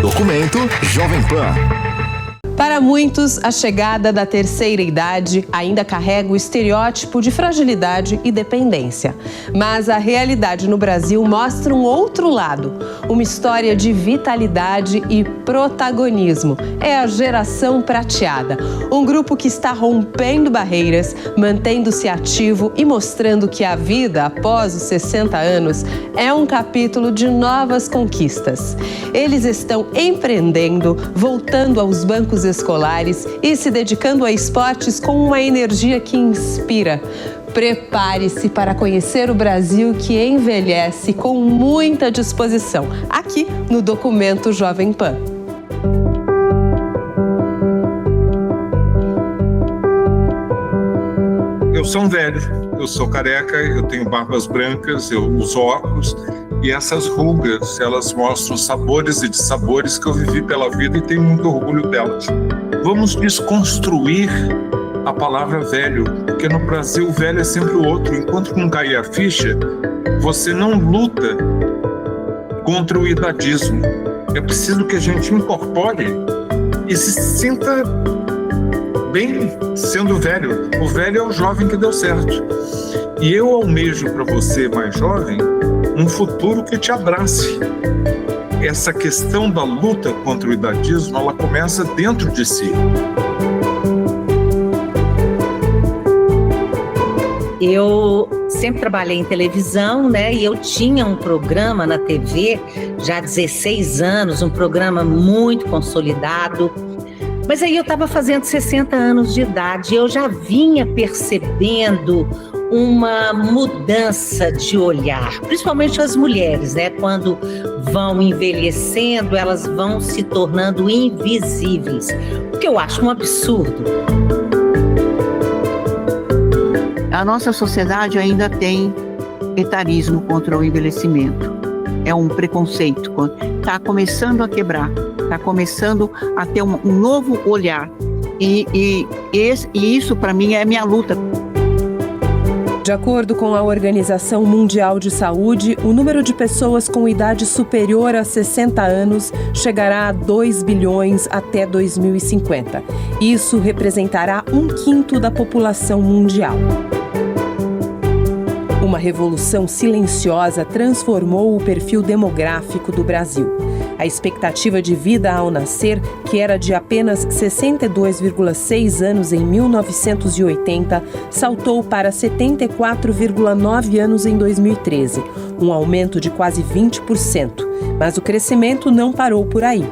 Documento Jovem Pan. Para muitos, a chegada da terceira idade ainda carrega o estereótipo de fragilidade e dependência. Mas a realidade no Brasil mostra um outro lado, uma história de vitalidade e protagonismo. É a Geração Prateada, um grupo que está rompendo barreiras, mantendo-se ativo e mostrando que a vida após os 60 anos é um capítulo de novas conquistas. Eles estão empreendendo, voltando aos bancos escolares e se dedicando a esportes com uma energia que inspira. Prepare-se para conhecer o Brasil que envelhece com muita disposição, aqui no Documento Jovem Pan. Eu sou um velho, eu sou careca, eu tenho barbas brancas, eu uso óculos. E essas rugas, elas mostram sabores e dissabores que eu vivi pela vida e tenho muito orgulho delas. Vamos desconstruir a palavra velho, porque no Brasil o velho é sempre o outro. Enquanto não cair a ficha, você não luta contra o idadismo. É preciso que a gente incorpore e se sinta bem sendo velho. O velho é o jovem que deu certo. E eu almejo para você, mais jovem, um futuro que te abrace. Essa questão da luta contra o idadismo, ela começa dentro de si. Eu sempre trabalhei em televisão, né? E eu tinha um programa na TV já há 16 anos, um programa muito consolidado. Mas aí eu estava fazendo 60 anos de idade e eu já vinha percebendo uma mudança de olhar, principalmente as mulheres, né? Quando vão envelhecendo, elas vão se tornando invisíveis, o que eu acho um absurdo. A nossa sociedade ainda tem etarismo contra o envelhecimento. É um preconceito. Está começando a quebrar, está começando a ter um novo olhar. E isso, para mim, é a minha luta. De acordo com a Organização Mundial de Saúde, o número de pessoas com idade superior a 60 anos chegará a 2 bilhões até 2050. Isso representará 1/5 da população mundial. Uma revolução silenciosa transformou o perfil demográfico do Brasil. A expectativa de vida ao nascer, que era de apenas 62,6 anos em 1980, saltou para 74,9 anos em 2013, um aumento de quase 20%. Mas o crescimento não parou por aí.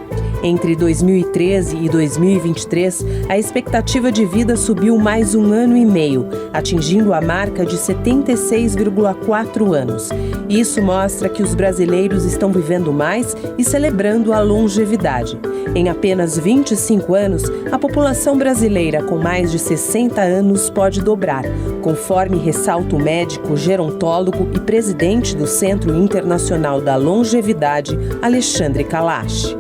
Entre 2013 e 2023, a expectativa de vida subiu mais 1 ano e meio, atingindo a marca de 76,4 anos. Isso mostra que os brasileiros estão vivendo mais e celebrando a longevidade. Em apenas 25 anos, a população brasileira com mais de 60 anos pode dobrar, conforme ressalta o médico, gerontólogo e presidente do Centro Internacional da Longevidade, Alexandre Kalash.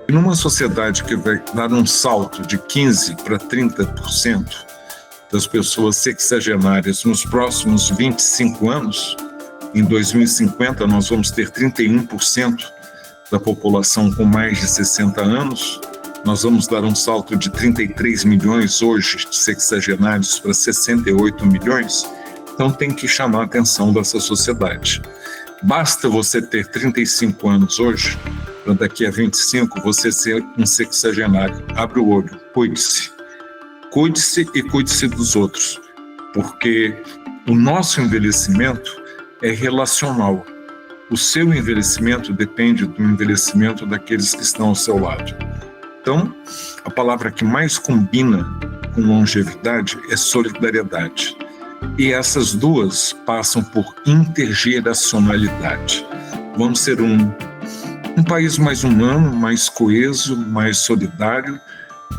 Numa sociedade que vai dar um salto de 15% para 30% das pessoas sexagenárias nos próximos 25 anos, em 2050 nós vamos ter 31% da população com mais de 60 anos, nós vamos dar um salto de 33 milhões hoje de sexagenários para 68 milhões, então tem que chamar a atenção dessa sociedade. Basta você ter 35 anos hoje, para daqui a 25 você ser um sexagenário. Abre o olho, cuide-se. Cuide-se e cuide-se dos outros, porque o nosso envelhecimento é relacional. O seu envelhecimento depende do envelhecimento daqueles que estão ao seu lado. Então, a palavra que mais combina com longevidade é solidariedade. E essas duas passam por intergeracionalidade. Vamos ser um país mais humano, mais coeso, mais solidário,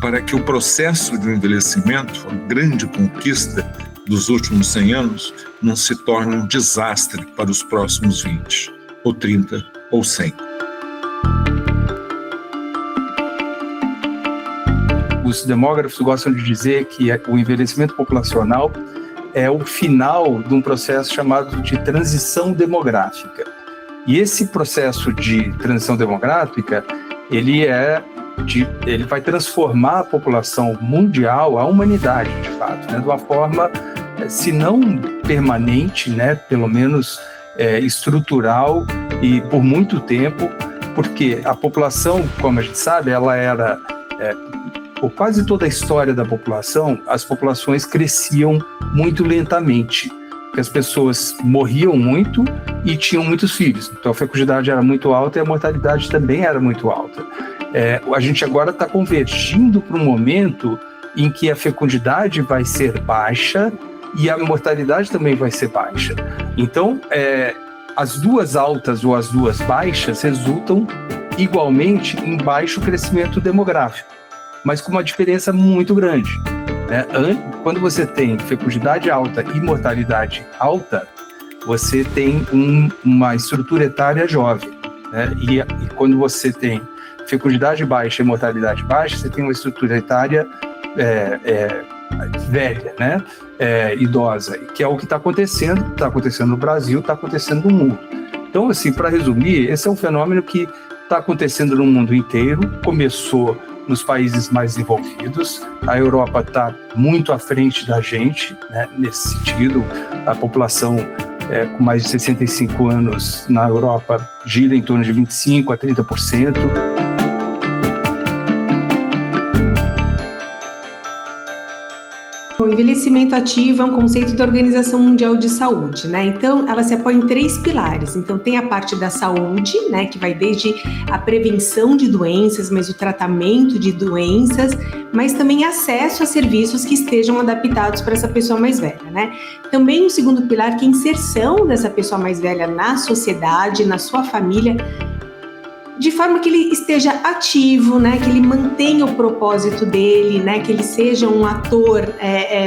para que o processo de envelhecimento, a grande conquista dos últimos 100 anos, não se torne um desastre para os próximos 20, ou 30, ou 100. Os demógrafos gostam de dizer que o envelhecimento populacional é o final de um processo chamado de transição demográfica. E esse processo de transição demográfica, ele vai transformar a população mundial, a humanidade, de fato, né, de uma forma, se não permanente, né, pelo menos estrutural e por muito tempo, porque a população, como a gente sabe, ela era, por quase toda a história da população, as populações cresciam muito lentamente, porque as pessoas morriam muito e tinham muitos filhos. Então a fecundidade era muito alta e a mortalidade também era muito alta. A gente agora está convergindo para um momento em que a fecundidade vai ser baixa e a mortalidade também vai ser baixa. Então, as duas altas ou as duas baixas resultam igualmente em baixo crescimento demográfico, mas com uma diferença muito grande. Quando você tem fecundidade alta e mortalidade alta, você tem uma estrutura etária jovem, né? E quando você tem fecundidade baixa e mortalidade baixa, você tem uma estrutura etária velha, né? Idosa, que é o que está acontecendo no Brasil, está acontecendo no mundo. Então, assim, para resumir, esse é um fenômeno que está acontecendo no mundo inteiro, começou nos países mais desenvolvidos, a Europa está muito à frente da gente, né, nesse sentido. A população com mais de 65 anos na Europa gira em torno de 25% a 30%. O envelhecimento ativo é um conceito da Organização Mundial de Saúde, né? Então, ela se apoia em 3 pilares. Então, tem a parte da saúde, né? Que vai desde a prevenção de doenças, mas o tratamento de doenças, mas também acesso a serviços que estejam adaptados para essa pessoa mais velha, né? Também o segundo pilar, que é a inserção dessa pessoa mais velha na sociedade, na sua família, de forma que ele esteja ativo, né, que ele mantenha o propósito dele, né, que ele seja um ator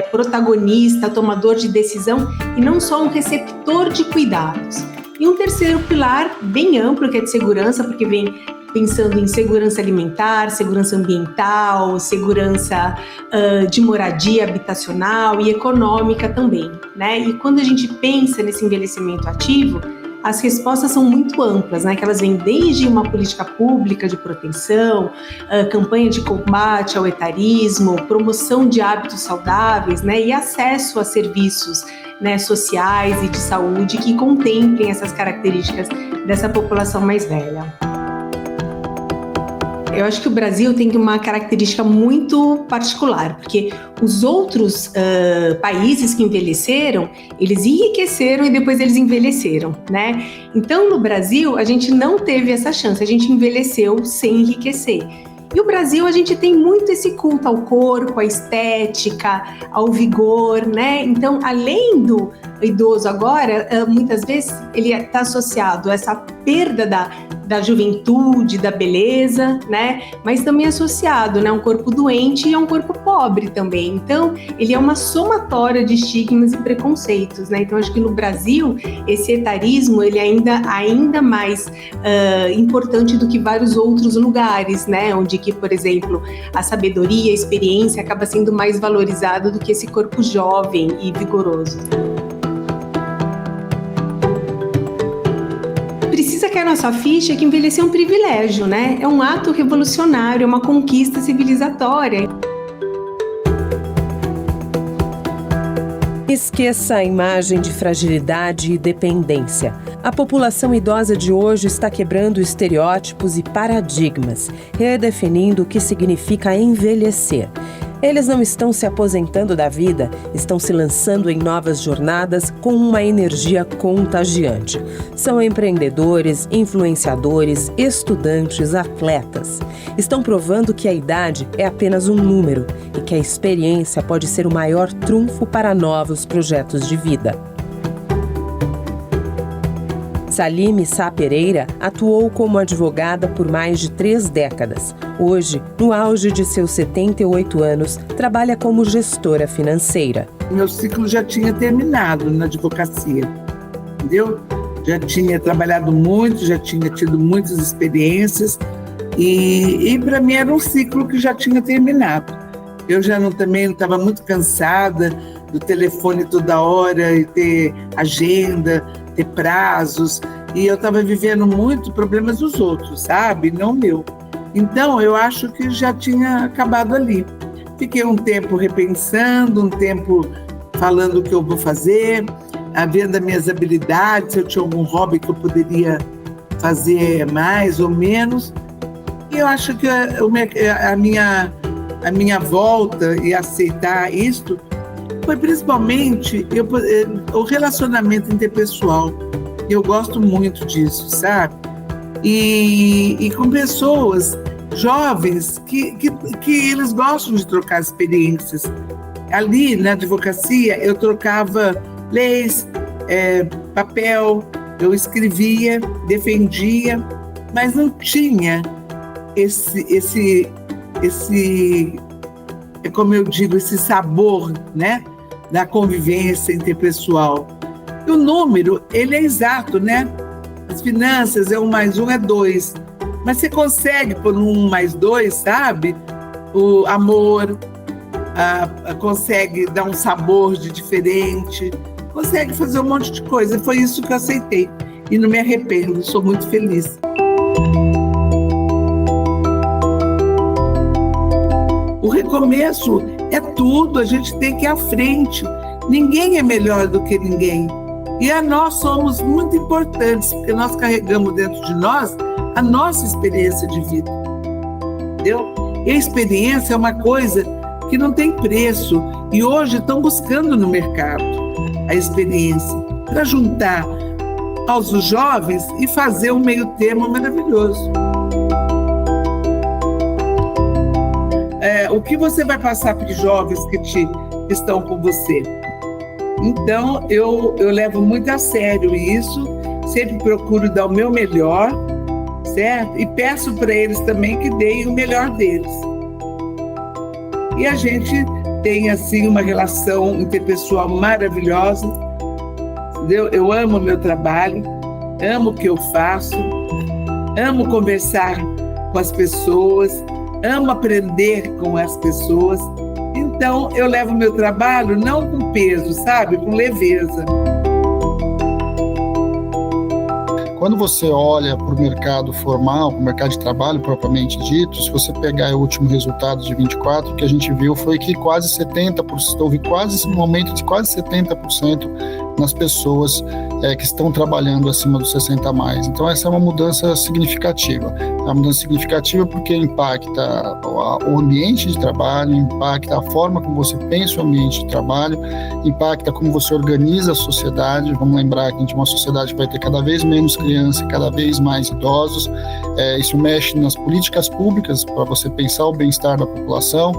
protagonista, tomador de decisão e não só um receptor de cuidados. E um terceiro pilar bem amplo, que é de segurança, porque vem pensando em segurança alimentar, segurança ambiental, segurança de moradia habitacional e econômica também, né? E quando a gente pensa nesse envelhecimento ativo, as respostas são muito amplas, né? Que elas vêm desde uma política pública de proteção, campanha de combate ao etarismo, promoção de hábitos saudáveis, né? E acesso a serviços, né, sociais e de saúde que contemplem essas características dessa população mais velha. Eu acho que o Brasil tem uma característica muito particular, porque os outros países que envelheceram, eles enriqueceram e depois eles envelheceram, né? Então, no Brasil, a gente não teve essa chance, a gente envelheceu sem enriquecer. E o Brasil, a gente tem muito esse culto ao corpo, à estética, ao vigor, né? Então, além do idoso agora, muitas vezes ele está associado a essa perda da juventude, da beleza, né? Mas também associado, né, a um corpo doente e a um corpo pobre também. Então, ele é uma somatória de estigmas e preconceitos, né? Então, acho que no Brasil, esse etarismo, ele ainda mais importante do que vários outros lugares, né? Onde que, por exemplo, a sabedoria, a experiência acaba sendo mais valorizado do que esse corpo jovem e vigoroso. Precisa cair na nossa ficha que envelhecer é um privilégio, né? É um ato revolucionário, é uma conquista civilizatória. Esqueça a imagem de fragilidade e dependência. A população idosa de hoje está quebrando estereótipos e paradigmas, redefinindo o que significa envelhecer. Eles não estão se aposentando da vida, estão se lançando em novas jornadas com uma energia contagiante. São empreendedores, influenciadores, estudantes, atletas. Estão provando que a idade é apenas um número e que a experiência pode ser o maior trunfo para novos projetos de vida. Salime Sá Pereira atuou como advogada por mais de 3 décadas. Hoje, no auge de seus 78 anos, trabalha como gestora financeira. Meu ciclo já tinha terminado na advocacia, entendeu? Já tinha trabalhado muito, já tinha tido muitas experiências e para mim era um ciclo que já tinha terminado. Eu já também estava muito cansada do telefone toda hora e ter agenda, ter prazos. E eu estava vivendo muito problemas dos outros, sabe? Não meu. Então, eu acho que já tinha acabado ali. Fiquei um tempo repensando, um tempo falando o que eu vou fazer, vendo as minhas habilidades, se eu tinha algum hobby que eu poderia fazer mais ou menos. E eu acho que a minha volta e aceitar isto foi principalmente o relacionamento interpessoal. Eu gosto muito disso, sabe? E com pessoas jovens que eles gostam de trocar experiências. Ali na advocacia eu trocava leis, papel, eu escrevia, defendia, mas não tinha esse como eu digo, esse sabor, né, da convivência interpessoal. E o número, ele é exato, né? As finanças, 1 mais 1 é 2. Mas você consegue pôr 1 mais 2, sabe? O amor, consegue dar um sabor de diferente, consegue fazer um monte de coisa. Foi isso que eu aceitei. E não me arrependo, sou muito feliz. O recomeço é tudo, a gente tem que ir à frente. Ninguém é melhor do que ninguém. E nós somos muito importantes, porque nós carregamos dentro de nós a nossa experiência de vida. Entendeu? E a experiência é uma coisa que não tem preço. E hoje estão buscando no mercado a experiência para juntar aos jovens e fazer um meio termo maravilhoso. O que você vai passar para os jovens que estão com você? Então, eu levo muito a sério isso, sempre procuro dar o meu melhor, certo? E peço para eles também que deem o melhor deles. E a gente tem, assim, uma relação interpessoal maravilhosa, entendeu? Eu amo o meu trabalho, amo o que eu faço, amo conversar com as pessoas, amo aprender com as pessoas. Então, eu levo meu trabalho não com peso, sabe? Com leveza. Quando você olha para o mercado formal, para o mercado de trabalho propriamente dito, se você pegar o último resultado de 24, o que a gente viu foi que quase 70%, houve um aumento de quase 70% nas pessoas que estão trabalhando acima dos 60 a mais. Então essa é uma mudança significativa. É uma mudança significativa porque impacta o ambiente de trabalho, impacta a forma como você pensa o ambiente de trabalho, impacta como você organiza a sociedade. Vamos lembrar que a gente é uma sociedade que vai ter cada vez menos crianças e cada vez mais idosos. Isso mexe nas políticas públicas para você pensar o bem-estar da população.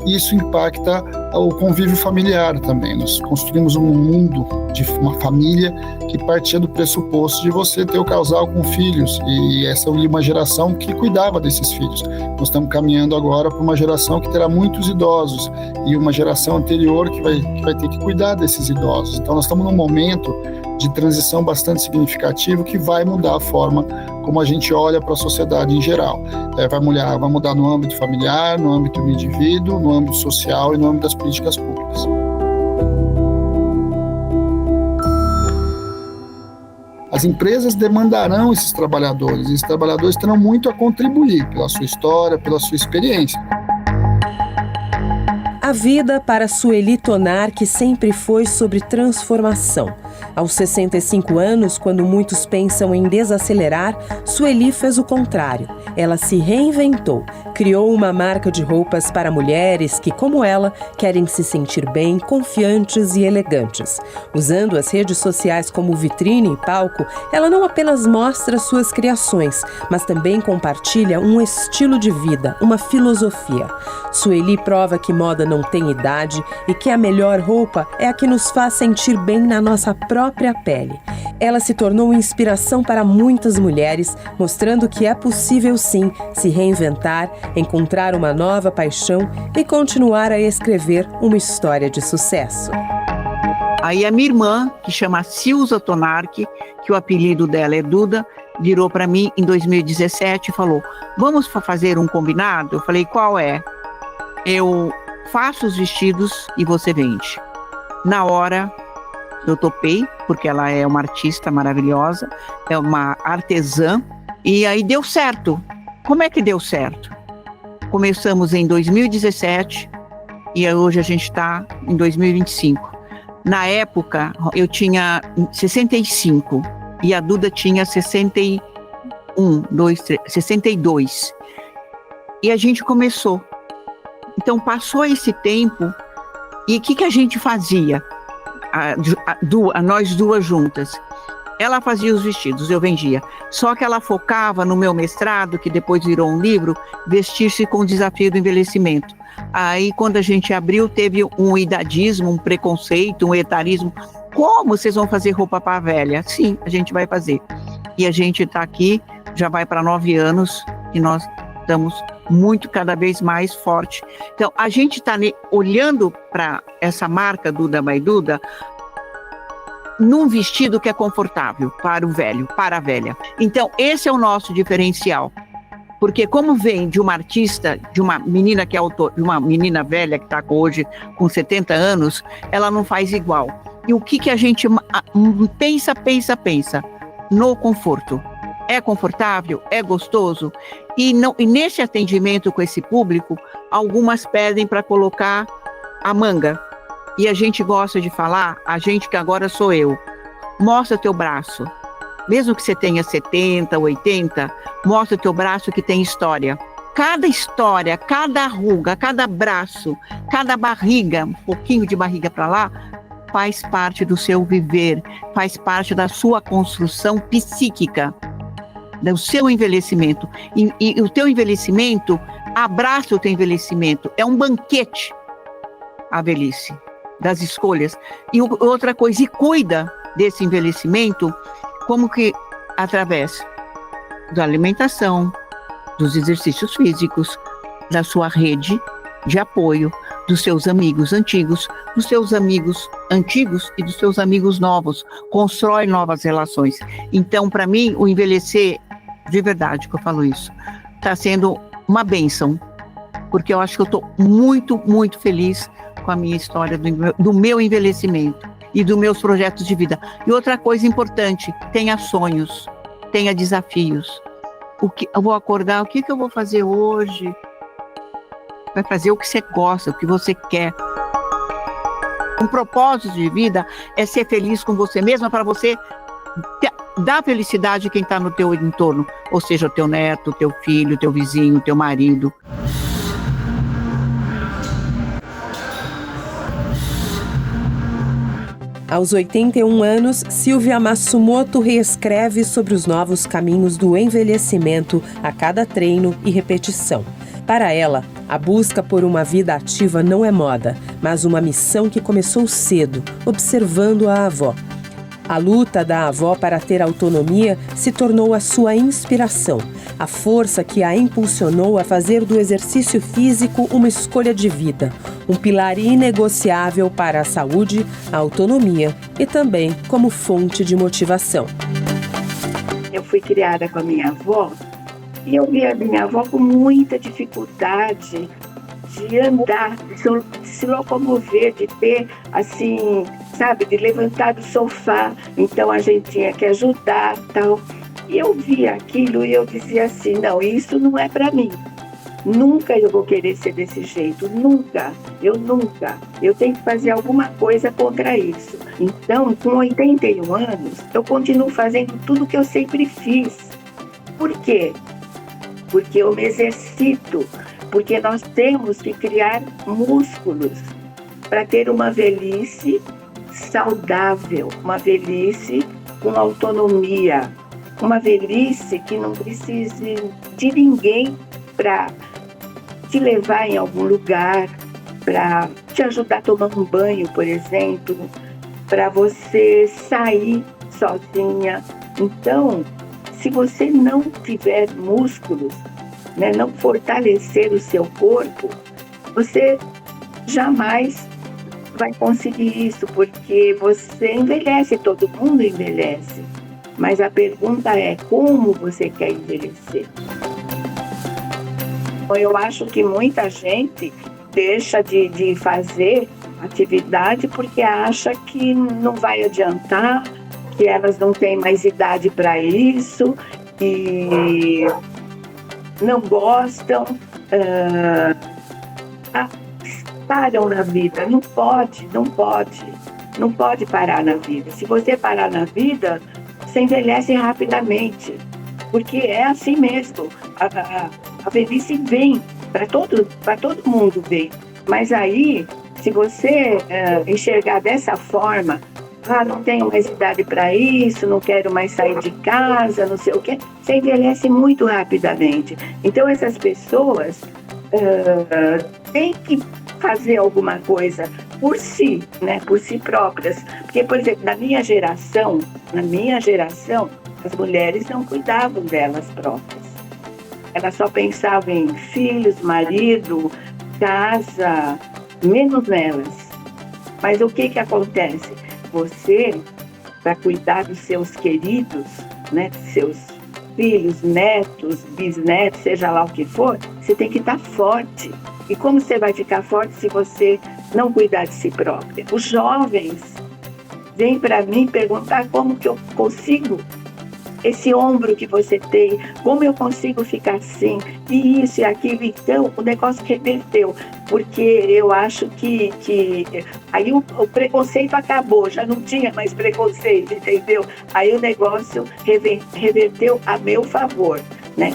Isso impacta o convívio familiar também. Nós construímos um mundo de uma família que partia do pressuposto de você ter o casal com filhos, e essa é uma geração que cuidava desses filhos. Nós estamos caminhando agora para uma geração que terá muitos idosos e uma geração anterior que vai ter que cuidar desses idosos. Então nós estamos num momento de transição bastante significativo que vai mudar a forma como a gente olha para a sociedade em geral. Vai mudar no âmbito familiar, no âmbito do indivíduo, no âmbito social e no âmbito das políticas públicas. As empresas demandarão esses trabalhadores terão muito a contribuir pela sua história, pela sua experiência. A vida para Sueli Tonarque sempre foi sobre transformação. Aos 65 anos, quando muitos pensam em desacelerar, Sueli fez o contrário. Ela se reinventou, criou uma marca de roupas para mulheres que, como ela, querem se sentir bem, confiantes e elegantes. Usando as redes sociais como vitrine e palco, ela não apenas mostra suas criações, mas também compartilha um estilo de vida, uma filosofia. Sueli prova que moda não tem idade e que a melhor roupa é a que nos faz sentir bem na nossa própria pele. Ela se tornou inspiração para muitas mulheres, mostrando que é possível sim se reinventar, encontrar uma nova paixão e continuar a escrever uma história de sucesso. Aí a minha irmã, que chama Silza Tonarque, que o apelido dela é Duda, virou para mim em 2017 e falou: vamos fazer um combinado? Eu falei: qual é? Eu faço os vestidos e você vende. Na hora, eu topei, porque ela é uma artista maravilhosa, é uma artesã, e aí deu certo. Como é que deu certo? Começamos em 2017 e hoje a gente está em 2025. Na época, eu tinha 65 e a Duda tinha 62. E a gente começou. Então, passou esse tempo e o que a gente fazia? Nós duas juntas. Ela fazia os vestidos, eu vendia. Só que ela focava no meu mestrado, que depois virou um livro, Vestir-se com o Desafio do Envelhecimento. Aí, quando a gente abriu, teve um idadismo, um preconceito, um etarismo. Como vocês vão fazer roupa para velha? Sim, a gente vai fazer. E a gente está aqui, já vai para 9 anos, e nós estamos cada vez mais forte. Então, a gente está olhando para essa marca Duda by Duda num vestido que é confortável para o velho, para a velha. Então, esse é o nosso diferencial. Porque como vem de uma artista, de uma menina que é autor, de uma menina velha que está hoje com 70 anos, ela não faz igual. E o que a gente pensa no conforto? É confortável? É gostoso? E nesse atendimento com esse público, algumas pedem para colocar a manga. E a gente gosta de falar, a gente que agora sou eu, mostra teu braço. Mesmo que você tenha 70, 80, mostra teu braço que tem história. Cada história, cada ruga, cada braço, cada barriga, um pouquinho de barriga para lá, faz parte do seu viver, faz parte da sua construção psíquica, do seu envelhecimento. E o teu envelhecimento, abraça o teu envelhecimento, é um banquete, a velhice, das escolhas. E outra coisa, e cuida desse envelhecimento, como que através da alimentação, dos exercícios físicos, da sua rede de apoio, dos seus amigos antigos, dos seus amigos antigos e dos seus amigos novos. Constrói novas relações. Então, para mim, o envelhecer, de verdade que eu falo isso, está sendo uma bênção, porque eu acho que eu estou muito, muito feliz com a minha história do meu envelhecimento e dos meus projetos de vida. E outra coisa importante, tenha sonhos, tenha desafios. Eu vou acordar, o que eu vou fazer hoje? Vai fazer o que você gosta, o que você quer. Um propósito de vida é ser feliz com você mesma, para você dar felicidade a quem está no teu entorno, ou seja, o teu neto, o teu filho, o teu vizinho, o teu marido. Aos 81 anos, Silvia Matsumoto reescreve sobre os novos caminhos do envelhecimento a cada treino e repetição. Para ela, a busca por uma vida ativa não é moda, mas uma missão que começou cedo, observando a avó. A luta da avó para ter autonomia se tornou a sua inspiração, a força que a impulsionou a fazer do exercício físico uma escolha de vida, um pilar inegociável para a saúde, a autonomia e também como fonte de motivação. Eu fui criada com a minha avó e eu vi a minha avó com muita dificuldade de andar, de se locomover, de ter, assim, sabe, de levantar do sofá. Então a gente tinha que ajudar, tal. E eu via aquilo e eu dizia assim, não, isso não é para mim. Nunca eu vou querer ser desse jeito, nunca. Eu tenho que fazer alguma coisa contra isso. Então, com 81 anos, eu continuo fazendo tudo que eu sempre fiz. Por quê? Porque eu me exercito, porque nós temos que criar músculos para ter uma velhice saudável, uma velhice com autonomia, uma velhice que não precise de ninguém para te levar em algum lugar, para te ajudar a tomar um banho, por exemplo, para você sair sozinha. Então, se você não tiver músculos, né, não fortalecer o seu corpo, você jamais vai conseguir isso, porque você envelhece, todo mundo envelhece. Mas a pergunta é, como você quer envelhecer? Eu acho que muita gente deixa de fazer atividade porque acha que não vai adiantar, que elas não têm mais idade para isso, e não gostam, param na vida. Não pode parar na vida. Se você parar na vida, você envelhece rapidamente, porque é assim mesmo. A velhice vem, para todo mundo vem, mas aí, se você enxergar dessa forma, não tenho mais idade para isso, não quero mais sair de casa, não sei o quê, você envelhece muito rapidamente. Então essas pessoas têm que fazer alguma coisa por si, né, por si próprias. Porque, por exemplo, na minha geração, as mulheres não cuidavam delas próprias. Elas só pensavam em filhos, marido, casa, menos nelas. Mas o que acontece? Você, para cuidar dos seus queridos, né, seus filhos, netos, bisnetos, seja lá o que for, você tem que estar forte. E como você vai ficar forte se você não cuidar de si própria? Os jovens vêm para mim perguntar como que eu consigo esse ombro que você tem, como eu consigo ficar assim, e isso e aquilo. Então, o negócio reverteu, porque eu acho que aí o preconceito acabou, já não tinha mais preconceito, entendeu? Aí o negócio reverteu a meu favor, né?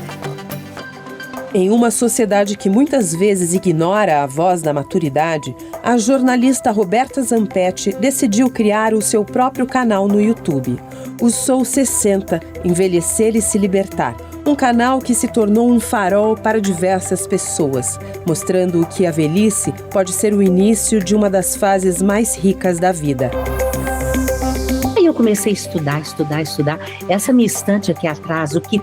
Em uma sociedade que muitas vezes ignora a voz da maturidade, a jornalista Roberta Zampetti decidiu criar o seu próprio canal no YouTube, o Sou 60, Envelhecer e se Libertar, um canal que se tornou um farol para diversas pessoas, mostrando que a velhice pode ser o início de uma das fases mais ricas da vida. Aí eu comecei a estudar. Essa minha estante aqui atrás, o que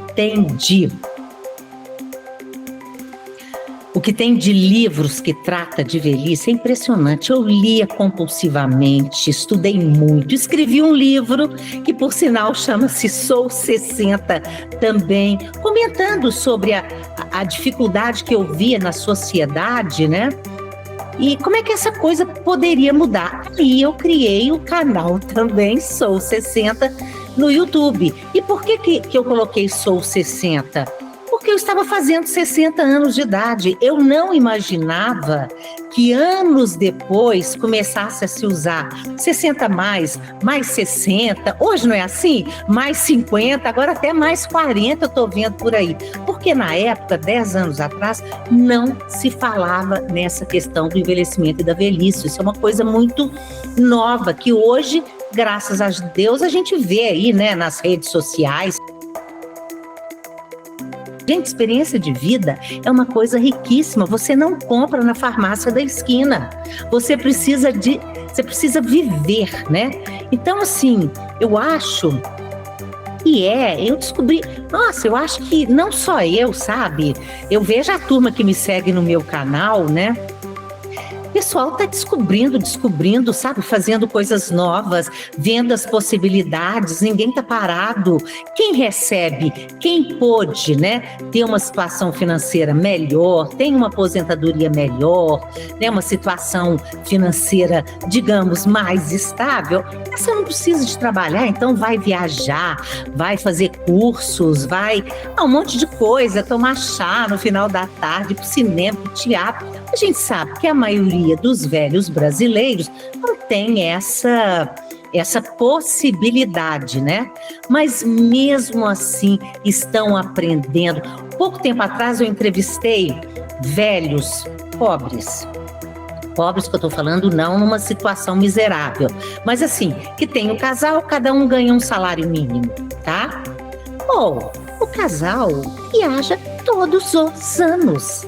tem de livros que trata de velhice é impressionante. Eu lia compulsivamente, estudei muito, escrevi um livro que, por sinal, chama-se Sou 60 também, comentando sobre a dificuldade que eu via na sociedade, né? E como é que essa coisa poderia mudar? Aí eu criei o canal também, Sou 60, no YouTube. E por que eu coloquei Sou 60? Porque eu estava fazendo 60 anos de idade. Eu não imaginava que anos depois começasse a se usar 60 mais 60. Hoje não é assim? Mais 50, agora até mais 40 eu estou vendo por aí. Porque na época, 10 anos atrás, não se falava nessa questão do envelhecimento e da velhice. Isso é uma coisa muito nova, que hoje, graças a Deus, a gente vê aí, né, nas redes sociais. Gente, experiência de vida é uma coisa riquíssima. Você não compra na farmácia da esquina. Você precisa viver, né? Então, assim, eu acho eu descobri... Nossa, eu acho que não só eu, sabe? Eu vejo a turma que me segue no meu canal, né? O pessoal está descobrindo, sabe? Fazendo coisas novas, vendo as possibilidades, ninguém está parado. Quem recebe, quem pôde, né, ter uma situação financeira melhor, tem uma aposentadoria melhor, né, uma situação financeira, digamos, mais estável, essa não precisa de trabalhar, então vai viajar, vai fazer cursos, vai um monte de coisa, tomar chá no final da tarde, pro cinema, pro teatro. A gente sabe que a maioria dos velhos brasileiros não tem essa possibilidade, né? Mas mesmo assim estão aprendendo. Pouco tempo atrás eu entrevistei velhos pobres que eu tô falando, não numa situação miserável, mas assim, que tem o casal, cada um ganha um salário mínimo, tá? Ou o casal viaja todos os anos.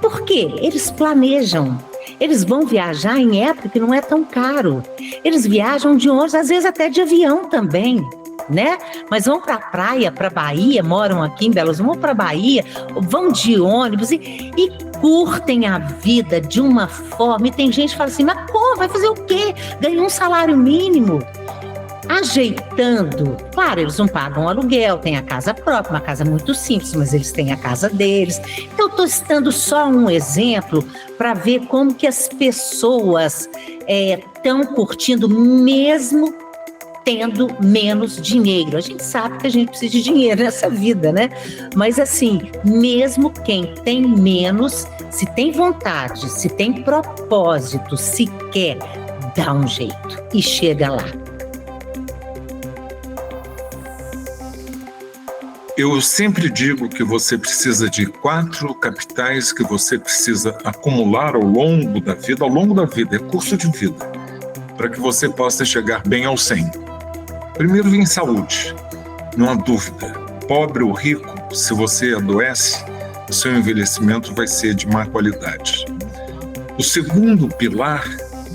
Por quê? Eles planejam. Eles vão viajar em época que não é tão caro. Eles viajam de ônibus, às vezes até de avião também, né? Mas vão para a praia, para Bahia, moram aqui em Belo Horizonte, vão para Bahia, vão de ônibus e curtem a vida de uma forma. E tem gente que fala assim, mas como? Vai fazer o quê? Ganha um salário mínimo. ajeitando. Claro, eles não pagam aluguel, têm a casa própria, uma casa muito simples, mas eles têm a casa deles. Então, estou citando só um exemplo para ver como que as pessoas estão curtindo mesmo tendo menos dinheiro. A gente sabe que a gente precisa de dinheiro nessa vida, né? Mas assim, mesmo quem tem menos, se tem vontade, se tem propósito, se quer, dá um jeito e chega lá. Eu sempre digo que você precisa de 4 capitais que você precisa acumular ao longo da vida, é curso de vida, para que você possa chegar bem ao 100. Primeiro vem saúde, não há dúvida. Pobre ou rico, se você adoece, o seu envelhecimento vai ser de má qualidade. O segundo pilar,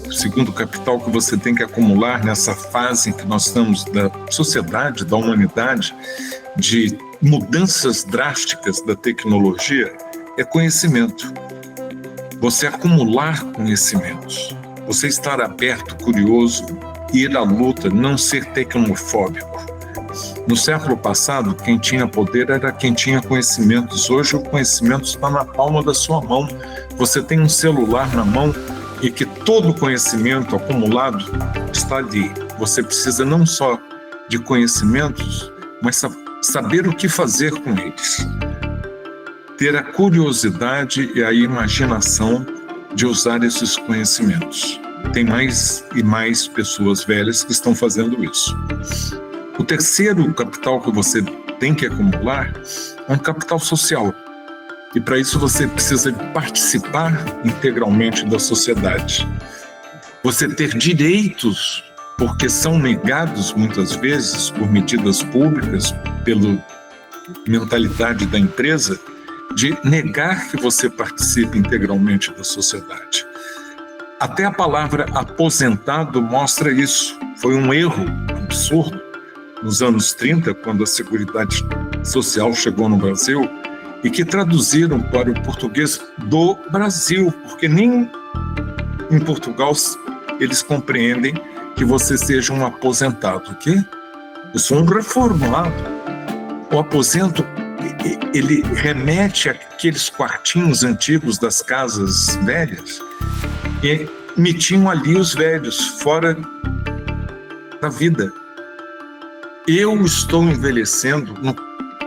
o segundo capital que você tem que acumular nessa fase em que nós estamos da sociedade, da humanidade, de mudanças drásticas da tecnologia, é conhecimento. Você acumular conhecimentos, você estar aberto, curioso, ir à luta, não ser tecnofóbico. No século passado, quem tinha poder era quem tinha conhecimentos. Hoje, o conhecimento está na palma da sua mão. Você tem um celular na mão e que todo o conhecimento acumulado está ali. Você precisa não só de conhecimentos, mas saber o que fazer com eles. Ter a curiosidade e a imaginação de usar esses conhecimentos. Tem mais e mais pessoas velhas que estão fazendo isso. O terceiro capital que você tem que acumular é um capital social. E para isso você precisa participar integralmente da sociedade. Você ter direitos, porque são negados muitas vezes por medidas públicas, pela mentalidade da empresa, de negar que você participe integralmente da sociedade. Até a palavra aposentado mostra isso. Foi um erro absurdo nos anos 30, quando a Seguridade Social chegou no Brasil, e que traduziram para o português do Brasil, porque nem em Portugal eles compreendem que você seja um aposentado. O quê? Eu sou um reformado. O aposento, ele remete àqueles quartinhos antigos das casas velhas, e metiam ali os velhos, fora da vida. Eu estou envelhecendo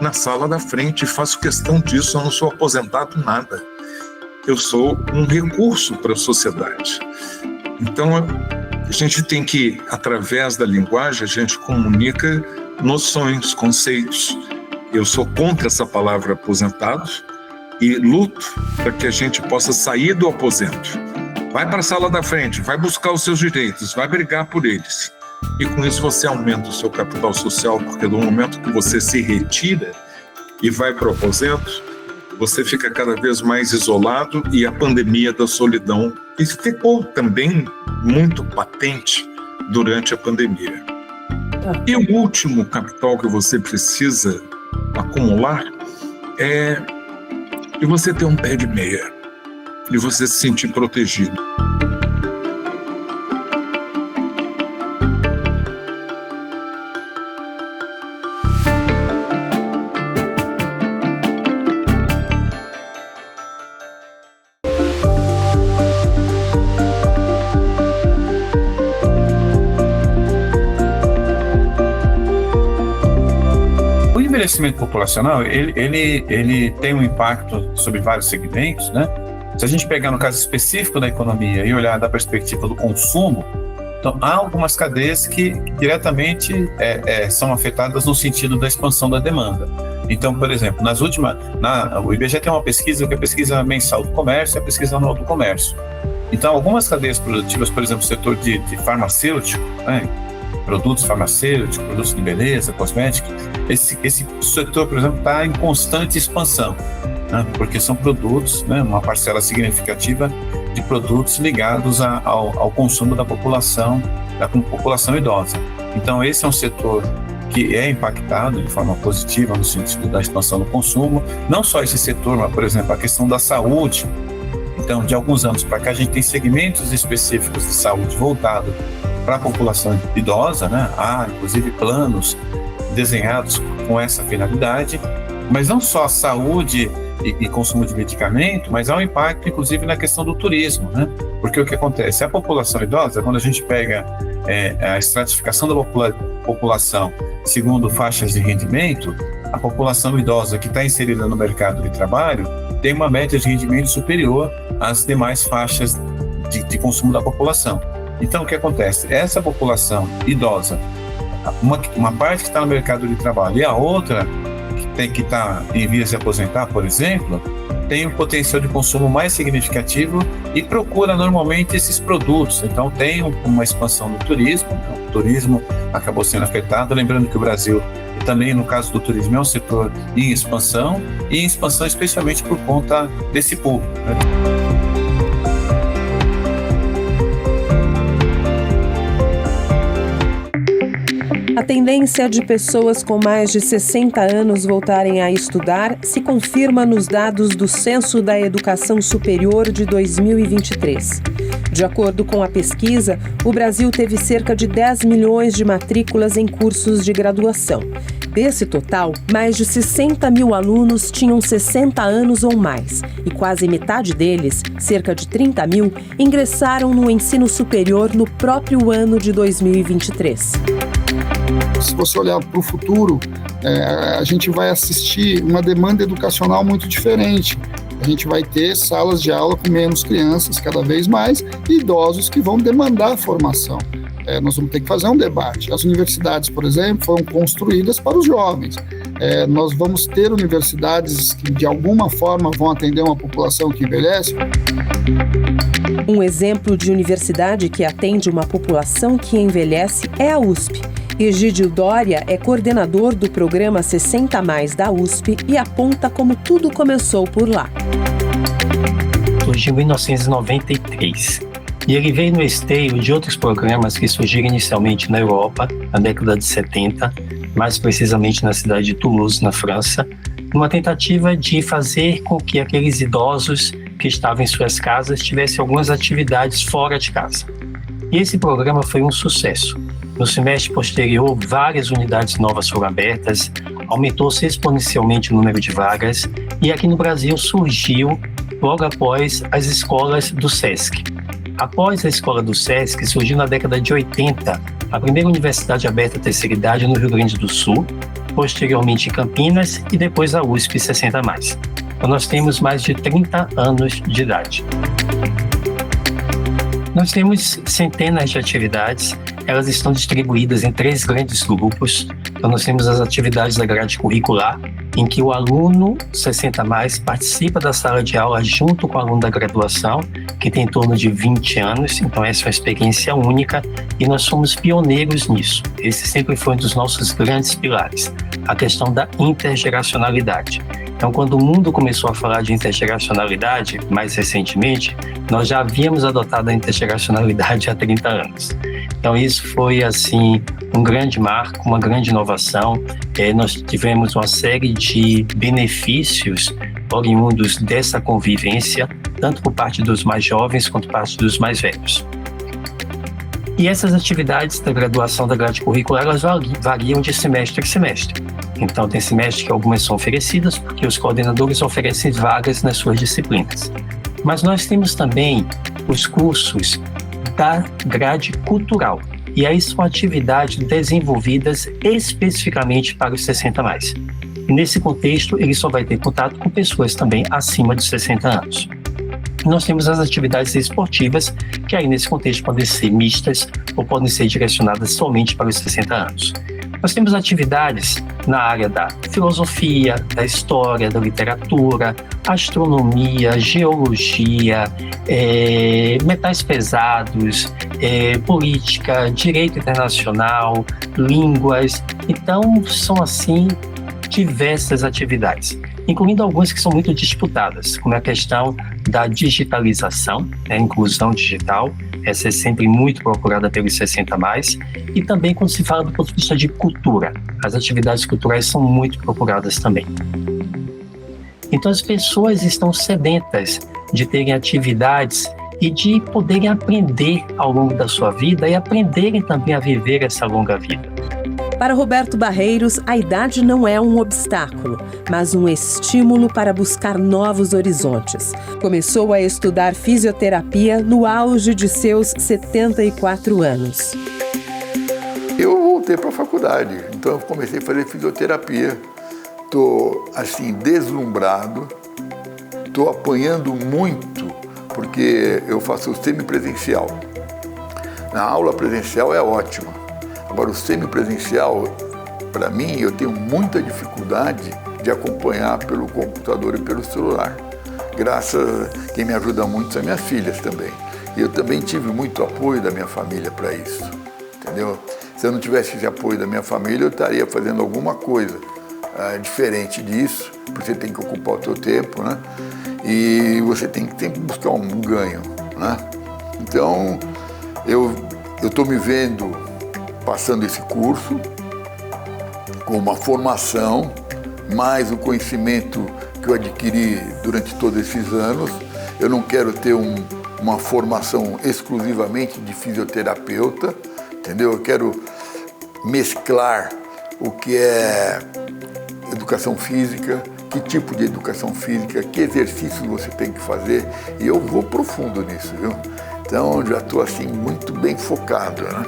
na sala da frente e faço questão disso, eu não sou aposentado nada. Eu sou um recurso para a sociedade. Então, a gente tem que, através da linguagem, a gente comunica noções, conceitos. Eu sou contra essa palavra aposentado e luto para que a gente possa sair do aposento. Vai para a sala da frente, vai buscar os seus direitos, vai brigar por eles. E com isso você aumenta o seu capital social, porque no momento que você se retira e vai para o aposento, você fica cada vez mais isolado e a pandemia da solidão ficou também muito patente durante a pandemia. E o último capital que você precisa acumular é de você ter um pé de meia, de você se sentir protegido. O envelhecimento populacional, ele tem um impacto sobre vários segmentos, né? Se a gente pegar no caso específico da economia e olhar da perspectiva do consumo, então há algumas cadeias que diretamente são afetadas no sentido da expansão da demanda. Então, por exemplo, o IBGE tem uma pesquisa que é a pesquisa mensal do comércio e a pesquisa anual do comércio. Então, algumas cadeias produtivas, por exemplo, o setor de farmacêutico, né? Produtos farmacêuticos, produtos de beleza, cosméticos, esse setor, por exemplo, está em constante expansão, né? Porque são produtos, né? Uma parcela significativa de produtos ligados ao consumo da população idosa. Então, esse é um setor que é impactado de forma positiva no sentido da expansão do consumo. Não só esse setor, mas, por exemplo, a questão da saúde. Então, de alguns anos para cá, a gente tem segmentos específicos de saúde voltados para a população idosa, né? Há, inclusive, planos desenhados com essa finalidade, mas não só a saúde e consumo de medicamento, mas há um impacto, inclusive, na questão do turismo, né? Porque o que acontece? A população idosa, quando a gente pega a estratificação da população segundo faixas de rendimento, a população idosa que está inserida no mercado de trabalho tem uma média de rendimento superior às demais faixas de consumo da população. Então, o que acontece? Essa população idosa, uma parte que está no mercado de trabalho e a outra que está em vias de aposentar, por exemplo, tem um potencial de consumo mais significativo e procura normalmente esses produtos. Então tem uma expansão do turismo, o turismo acabou sendo afetado, lembrando que o Brasil, também no caso do turismo, é um setor em expansão, e em expansão especialmente por conta desse público, né? A tendência de pessoas com mais de 60 anos voltarem a estudar se confirma nos dados do Censo da Educação Superior de 2023. De acordo com a pesquisa, o Brasil teve cerca de 10 milhões de matrículas em cursos de graduação. Desse total, mais de 60 mil alunos tinham 60 anos ou mais, e quase metade deles, cerca de 30 mil, ingressaram no ensino superior no próprio ano de 2023. Se você olhar para o futuro, a gente vai assistir uma demanda educacional muito diferente. A gente vai ter salas de aula com menos crianças cada vez mais e idosos que vão demandar formação. Nós vamos ter que fazer um debate. As universidades, por exemplo, foram construídas para os jovens. Nós vamos ter universidades que, de alguma forma, vão atender uma população que envelhece. Um exemplo de universidade que atende uma população que envelhece é a USP. Egídio Doria é coordenador do programa 60+ da USP e aponta como tudo começou por lá. Surgiu em 1993 e ele veio no esteio de outros programas que surgiram inicialmente na Europa, na década de 70, mais precisamente na cidade de Toulouse, na França, numa tentativa de fazer com que aqueles idosos que estavam em suas casas tivessem algumas atividades fora de casa. E esse programa foi um sucesso. No semestre posterior, várias unidades novas foram abertas, aumentou-se exponencialmente o número de vagas e aqui no Brasil surgiu logo após as escolas do SESC. Após a escola do SESC, surgiu na década de 80 a primeira universidade aberta à terceira idade no Rio Grande do Sul, posteriormente em Campinas e depois a USP 60+. Então nós temos mais de 30 anos de idade. Nós temos centenas de atividades, elas estão distribuídas em 3 grandes grupos. Então nós temos as atividades da grade curricular, em que o aluno 60+, participa da sala de aula junto com o aluno da graduação, que tem em torno de 20 anos, então essa é uma experiência única e nós somos pioneiros nisso. Esse sempre foi um dos nossos grandes pilares, a questão da intergeracionalidade. Então, quando o mundo começou a falar de intergeracionalidade, mais recentemente, nós já havíamos adotado a intergeracionalidade há 30 anos. Então, isso foi, assim, um grande marco, uma grande inovação. Nós tivemos uma série de benefícios oriundos dessa convivência, tanto por parte dos mais jovens quanto por parte dos mais velhos. E essas atividades da graduação da grade curricular, elas variam de semestre a semestre. Então, tem semestre que algumas são oferecidas, porque os coordenadores oferecem vagas nas suas disciplinas. Mas nós temos também os cursos da grade cultural. E aí são atividades desenvolvidas especificamente para os 60+. E nesse contexto, ele só vai ter contato com pessoas também acima de 60 anos. Nós temos as atividades esportivas, que aí nesse contexto podem ser mistas ou podem ser direcionadas somente para os 60 anos. Nós temos atividades na área da filosofia, da história, da literatura, astronomia, geologia, metais pesados, política, direito internacional, línguas. Então, são assim diversas atividades, incluindo algumas que são muito disputadas, como a questão da digitalização, a inclusão digital. Essa é sempre muito procurada pelos 60+, e também quando se fala do ponto de vista de cultura, as atividades culturais são muito procuradas também. Então as pessoas estão sedentas de terem atividades e de poderem aprender ao longo da sua vida e aprenderem também a viver essa longa vida. Para Roberto Barreiros, a idade não é um obstáculo, mas um estímulo para buscar novos horizontes. Começou a estudar fisioterapia no auge de seus 74 anos. Eu voltei para a faculdade, então eu comecei a fazer fisioterapia. Estou, assim, deslumbrado, estou apanhando muito, porque eu faço semipresencial. A aula presencial é ótima. Agora, o semipresencial, para mim, eu tenho muita dificuldade de acompanhar pelo computador e pelo celular. Graças a quem me ajuda muito são minhas filhas também. E eu também tive muito apoio da minha família para isso, entendeu? Se eu não tivesse esse apoio da minha família, eu estaria fazendo alguma coisa diferente disso, porque você tem que ocupar o seu tempo, né? E você tem que sempre buscar um ganho, né? Então, eu estou me vendo passando esse curso com uma formação, mais o conhecimento que eu adquiri durante todos esses anos. Eu não quero ter uma formação exclusivamente de fisioterapeuta, entendeu? Eu quero mesclar o que é educação física, que tipo de educação física, que exercícios você tem que fazer, e eu vou profundo nisso, viu? Então, já estou assim muito bem focado, né?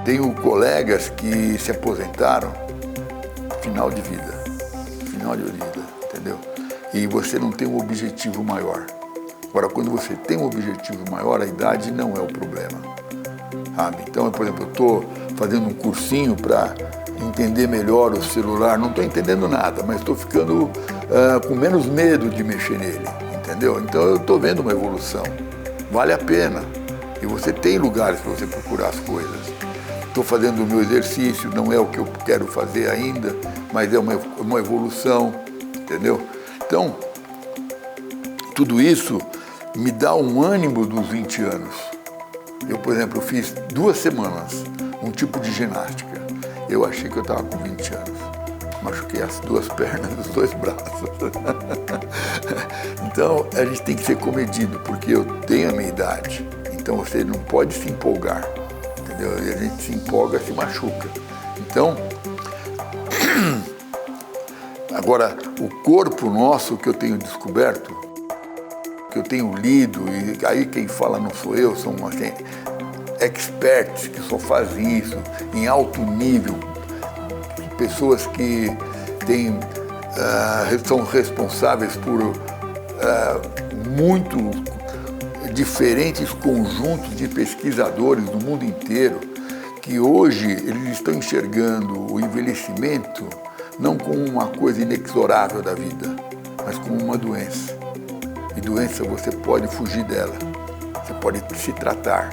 Tenho colegas que se aposentaram final de vida, entendeu? E você não tem um objetivo maior. Agora, quando você tem um objetivo maior, a idade não é o problema, sabe? Então, por exemplo, eu estou fazendo um cursinho para entender melhor o celular, não estou entendendo nada, mas estou ficando com menos medo de mexer nele, entendeu? Então, eu estou vendo uma evolução, vale a pena, e você tem lugares para você procurar as coisas. Estou fazendo o meu exercício, não é o que eu quero fazer ainda, mas é uma evolução, entendeu? Então, tudo isso me dá um ânimo dos 20 anos. Eu, por exemplo, fiz 2 semanas um tipo de ginástica. Eu achei que eu estava com 20 anos. Machuquei as 2 pernas e os 2 braços. Então, a gente tem que ser comedido, porque eu tenho a minha idade. Então, você não pode se empolgar. Entendeu? E a gente se empolga, se machuca. Então, agora, o corpo nosso que eu tenho descoberto, que eu tenho lido, e aí quem fala não sou eu, são assim, experts que só fazem isso em alto nível, pessoas que são responsáveis por muito diferentes conjuntos de pesquisadores do mundo inteiro, que hoje eles estão enxergando o envelhecimento não como uma coisa inexorável da vida, mas como uma doença. E doença você pode fugir dela, você pode se tratar.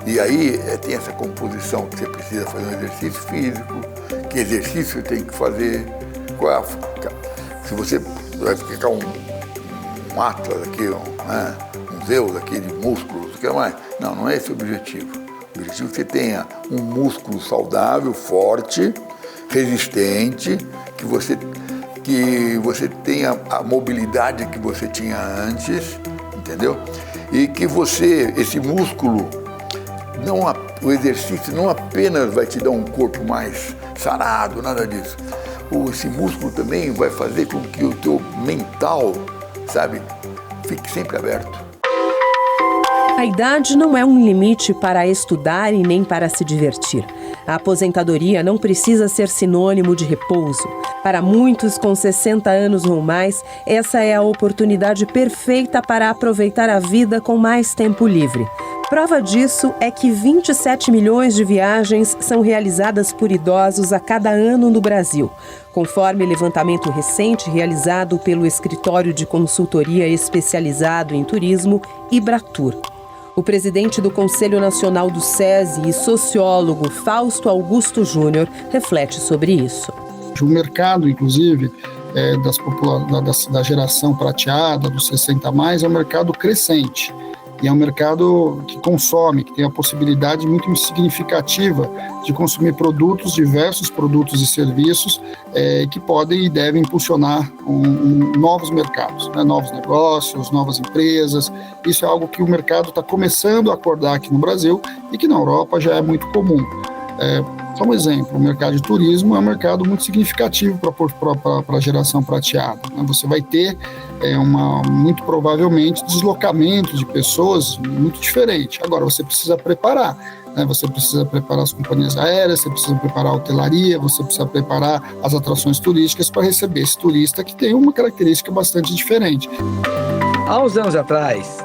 E aí tem essa composição que você precisa fazer um exercício físico, que exercício você tem que fazer, se você vai ficar um atlas aqui, um Zeus aqui de músculos, o que mais? Não é esse o objetivo. O objetivo é que você tenha um músculo saudável, forte, resistente, que você tenha a mobilidade que você tinha antes, entendeu? E que esse músculo, o exercício não apenas vai te dar um corpo mais sarado, nada disso. Esse músculo também vai fazer com que o teu mental, sabe, fique sempre aberto. A idade não é um limite para estudar e nem para se divertir. A aposentadoria não precisa ser sinônimo de repouso. Para muitos com 60 anos ou mais, essa é a oportunidade perfeita para aproveitar a vida com mais tempo livre. Prova disso é que 27 milhões de viagens são realizadas por idosos a cada ano no Brasil, conforme levantamento recente realizado pelo Escritório de Consultoria Especializado em Turismo, Ibratur. O presidente do Conselho Nacional do SESI e sociólogo Fausto Augusto Júnior reflete sobre isso. O mercado, inclusive, da geração prateada, dos 60+, é um mercado crescente. E é um mercado que consome, que tem a possibilidade muito significativa de consumir produtos, diversos produtos e serviços que podem e devem impulsionar novos mercados, né? Novos negócios, novas empresas. Isso é algo que o mercado está começando a acordar aqui no Brasil e que na Europa já é muito comum. Só um exemplo, o mercado de turismo é um mercado muito significativo para a geração prateada, né? Você vai ter muito provavelmente deslocamento de pessoas muito diferente. Agora, você precisa preparar, né? Você precisa preparar as companhias aéreas, você precisa preparar a hotelaria, você precisa preparar as atrações turísticas para receber esse turista que tem uma característica bastante diferente. Há uns anos atrás,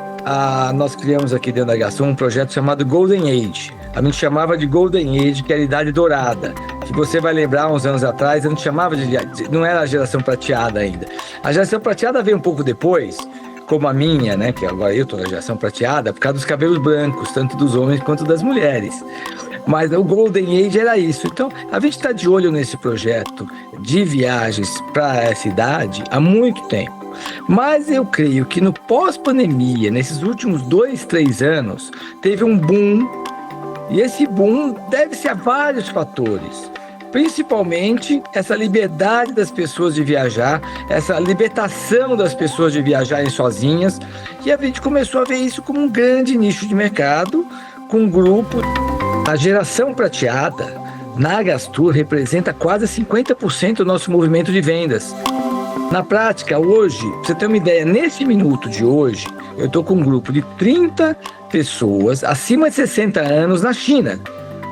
nós criamos aqui dentro da Gaston um projeto chamado Golden Age. A gente chamava de Golden Age, que era a idade dourada. Se você vai lembrar, uns anos atrás, a gente chamava não era a geração prateada ainda. A geração prateada veio um pouco depois, como a minha, né, que agora eu estou na geração prateada, por causa dos cabelos brancos, tanto dos homens quanto das mulheres. Mas o Golden Age era isso. Então, a gente está de olho nesse projeto de viagens para essa idade há muito tempo. Mas eu creio que no pós-pandemia, nesses últimos 2, 3 anos, teve um boom. E esse boom deve-se a vários fatores, principalmente essa liberdade das pessoas de viajar, essa libertação das pessoas de viajarem sozinhas, e a gente começou a ver isso como um grande nicho de mercado, com um grupo. A geração prateada na Gastur representa quase 50% do nosso movimento de vendas. Na prática, hoje, pra você ter uma ideia, nesse minuto de hoje, eu estou com um grupo de 30 pessoas acima de 60 anos na China.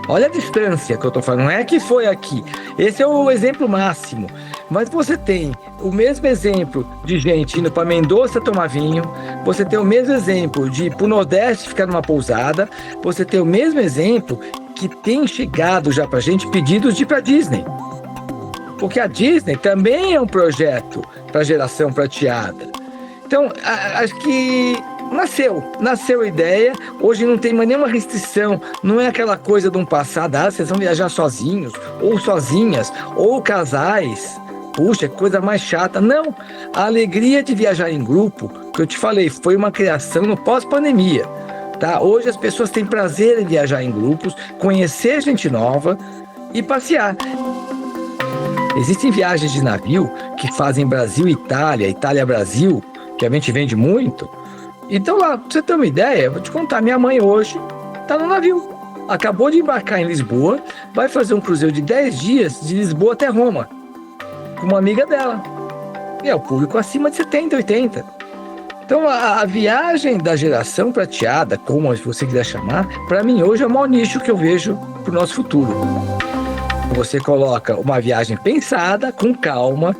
Olha a distância que eu estou falando, não é que foi aqui. Esse é o exemplo máximo. Mas você tem o mesmo exemplo de gente indo para Mendoza tomar vinho, você tem o mesmo exemplo de ir para o Nordeste ficar numa pousada, você tem o mesmo exemplo que tem chegado já para a gente pedidos de ir para Disney. Porque a Disney também é um projeto para a geração prateada. Então, acho que nasceu a ideia, hoje não tem mais nenhuma restrição, não é aquela coisa de um passado, vocês vão viajar sozinhos, ou sozinhas, ou casais, puxa, que coisa mais chata. Não, a alegria de viajar em grupo, que eu te falei, foi uma criação no pós-pandemia, tá? Hoje as pessoas têm prazer em viajar em grupos, conhecer gente nova e passear. Existem viagens de navio que fazem Brasil-Itália, Itália-Brasil, que a gente vende muito. Então lá, pra você ter uma ideia, vou te contar, minha mãe hoje tá no navio. Acabou de embarcar em Lisboa, vai fazer um cruzeiro de 10 dias de Lisboa até Roma, com uma amiga dela. E é o público acima de 70, 80. Então a viagem da geração prateada, como você quiser chamar, para mim hoje é o maior nicho que eu vejo pro nosso futuro. Você coloca uma viagem pensada, com calma,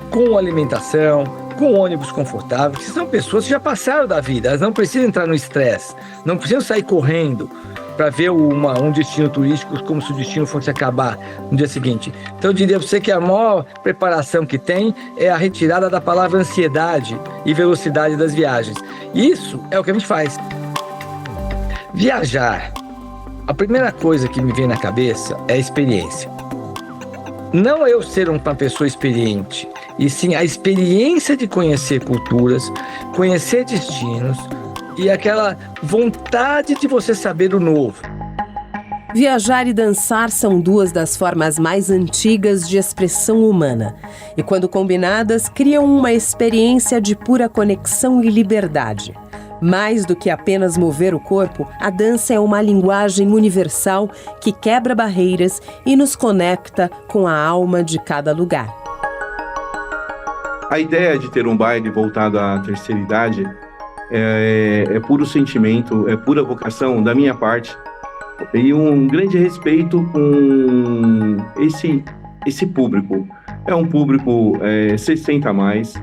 com alimentação, com ônibus confortável, que são pessoas que já passaram da vida, elas não precisam entrar no estresse, não precisam sair correndo para ver um destino turístico como se o destino fosse acabar no dia seguinte. Então eu diria para você que a maior preparação que tem é a retirada da palavra ansiedade e velocidade das viagens. Isso é o que a gente faz. Viajar, a primeira coisa que me vem na cabeça é a experiência. Não eu ser uma pessoa experiente, e sim a experiência de conhecer culturas, conhecer destinos e aquela vontade de você saber o novo. Viajar e dançar são duas das formas mais antigas de expressão humana e, quando combinadas, criam uma experiência de pura conexão e liberdade. Mais do que apenas mover o corpo, a dança é uma linguagem universal que quebra barreiras e nos conecta com a alma de cada lugar. A ideia de ter um baile voltado à terceira idade é puro sentimento, é pura vocação da minha parte e um grande respeito com esse público. É um público 60 a mais.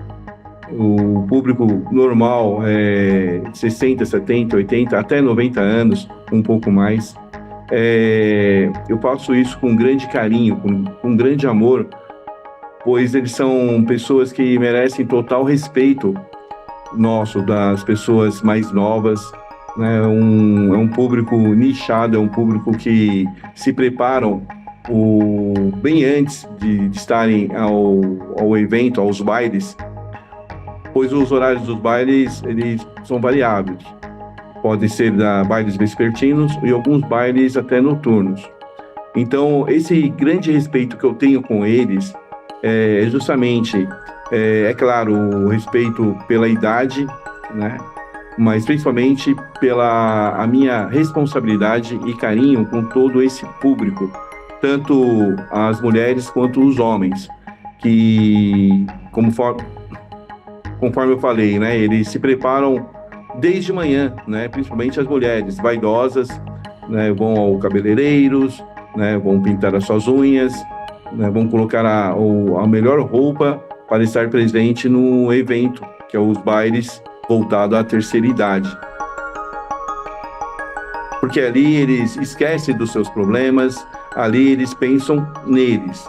O público normal é 60, 70, 80, até 90 anos, um pouco mais. Eu faço isso com grande carinho, com grande amor, pois eles são pessoas que merecem total respeito nosso, das pessoas mais novas, né? É um público nichado, é um público que se preparam bem antes de estarem ao evento, aos bailes, pois os horários dos bailes eles são variáveis. Pode ser bailes vespertinos e alguns bailes até noturnos. Então, esse grande respeito que eu tenho com eles é justamente, é claro, o respeito pela idade, né? Mas principalmente pela a minha responsabilidade e carinho com todo esse público, tanto as mulheres quanto os homens, que, conforme eu falei, né, eles se preparam desde manhã, né, principalmente as mulheres vaidosas, né, vão ao cabeleireiros, né, vão pintar as suas unhas, né, vão colocar a melhor roupa para estar presente no evento, que é os bailes voltado à terceira idade. Porque ali eles esquecem dos seus problemas, ali eles pensam neles,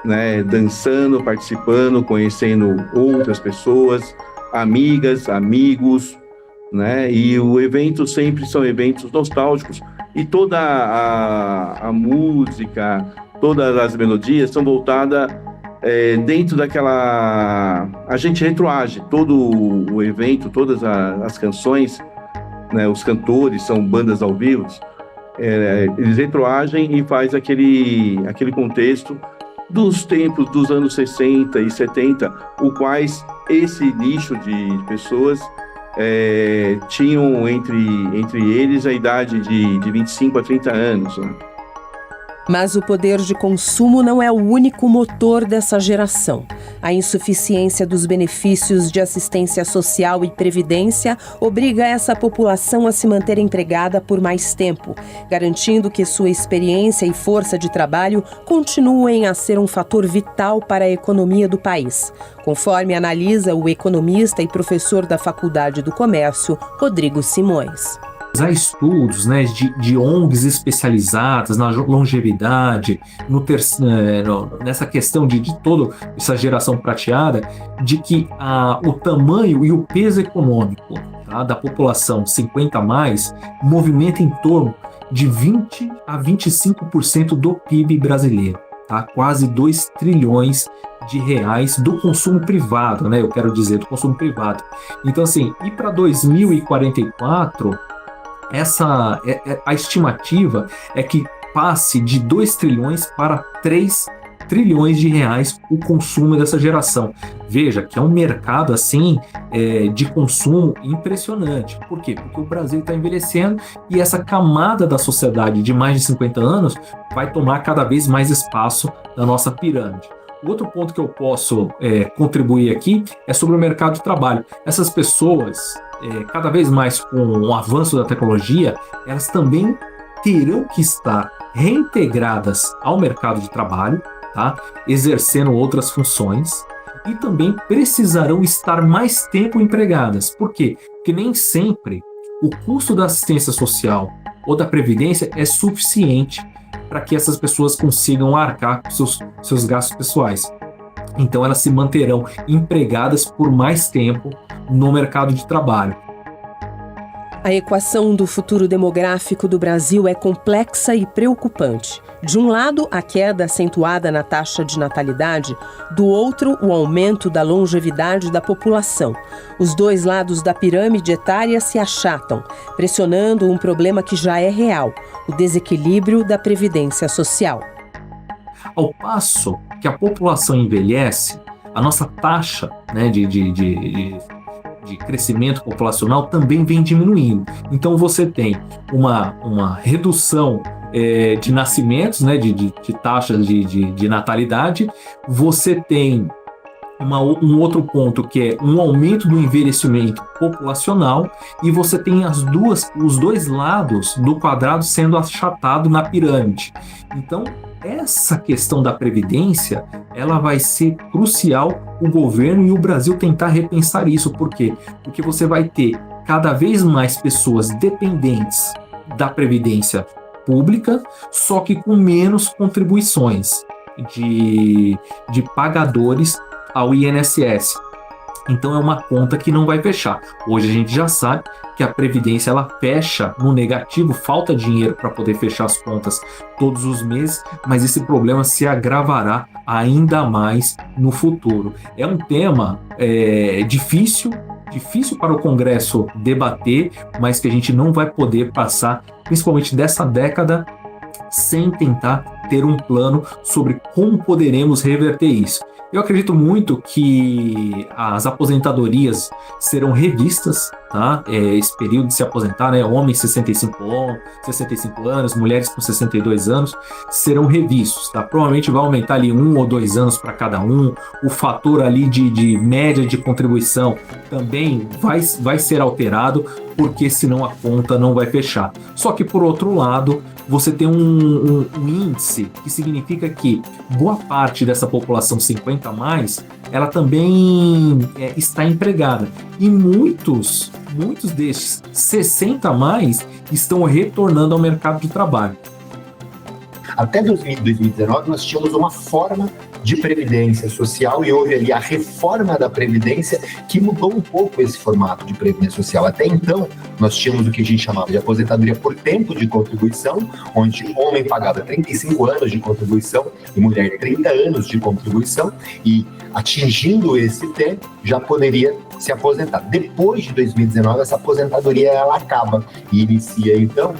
né? Dançando, participando, conhecendo outras pessoas, amigas, amigos, né? E o evento sempre são eventos nostálgicos e toda a música, todas as melodias são voltadas dentro daquela... A gente retroage todo o evento, todas as canções, né, os cantores são bandas ao vivo, eles retroagem e faz aquele contexto dos tempos dos anos 60 e 70, o quais esse nicho de pessoas tinham entre eles a idade de 25 a 30 anos, né? Mas o poder de consumo não é o único motor dessa geração. A insuficiência dos benefícios de assistência social e previdência obriga essa população a se manter empregada por mais tempo, garantindo que sua experiência e força de trabalho continuem a ser um fator vital para a economia do país, conforme analisa o economista e professor da Faculdade do Comércio, Rodrigo Simões. Há estudos, né, de ONGs especializadas na longevidade, nessa questão de toda essa geração prateada, de que o tamanho e o peso econômico, tá, da população 50 a mais movimenta em torno de 20 a 25% do PIB brasileiro, tá? Quase 2 trilhões de reais do consumo privado, né? Eu quero dizer, do consumo privado. Então, assim, e para 2044... a estimativa é que passe de 2 trilhões para 3 trilhões de reais o consumo dessa geração. Veja que é um mercado assim de consumo impressionante. Por quê? Porque o Brasil está envelhecendo e essa camada da sociedade de mais de 50 anos vai tomar cada vez mais espaço na nossa pirâmide. Outro ponto que eu posso contribuir aqui é sobre o mercado de trabalho. Essas pessoas, cada vez mais com o avanço da tecnologia, elas também terão que estar reintegradas ao mercado de trabalho, tá? Exercendo outras funções, e também precisarão estar mais tempo empregadas. Por quê? Porque nem sempre o custo da assistência social ou da previdência é suficiente para que essas pessoas consigam arcar com seus gastos pessoais. Então elas se manterão empregadas por mais tempo no mercado de trabalho. A equação do futuro demográfico do Brasil é complexa e preocupante. De um lado, a queda acentuada na taxa de natalidade, do outro, o aumento da longevidade da população. Os dois lados da pirâmide etária se achatam, pressionando um problema que já é real, o desequilíbrio da previdência social. Ao passo que a população envelhece, a nossa taxa, né, de crescimento populacional também vem diminuindo. Então você tem uma redução de nascimentos, né, de taxas de natalidade. Você tem um outro ponto que é um aumento do envelhecimento populacional, e você tem os dois lados do quadrado sendo achatado na pirâmide. Então essa questão da previdência, ela vai ser crucial o governo e o Brasil tentar repensar isso. Por quê? Porque você vai ter cada vez mais pessoas dependentes da previdência pública, só que com menos contribuições de pagadores ao INSS. Então é uma conta que não vai fechar. Hoje a gente já sabe que a Previdência ela fecha no negativo, falta dinheiro para poder fechar as contas todos os meses, mas esse problema se agravará ainda mais no futuro. É um tema difícil, difícil para o Congresso debater, mas que a gente não vai poder passar, principalmente dessa década, sem tentar ter um plano sobre como poderemos reverter isso. Eu acredito muito que as aposentadorias serão revistas, tá? Esse período de se aposentar, né? Homens 65 anos, mulheres com 62 anos, serão revistos, tá? Provavelmente vai aumentar ali 1 ou 2 anos para cada um. O fator ali de média de contribuição também vai ser alterado, porque senão a conta não vai fechar. Só que, por outro lado, você tem um índice que significa que boa parte dessa população 50 a mais, ela também está empregada. E muitos destes 60 a mais estão retornando ao mercado de trabalho. Até 2019, nós tínhamos uma forma de previdência social e houve ali a reforma da previdência que mudou um pouco esse formato de previdência social. Até então, nós tínhamos o que a gente chamava de aposentadoria por tempo de contribuição, onde o homem pagava 35 anos de contribuição e mulher 30 anos de contribuição, e atingindo esse tempo já poderia se aposentar. Depois de 2019, essa aposentadoria ela acaba e inicia então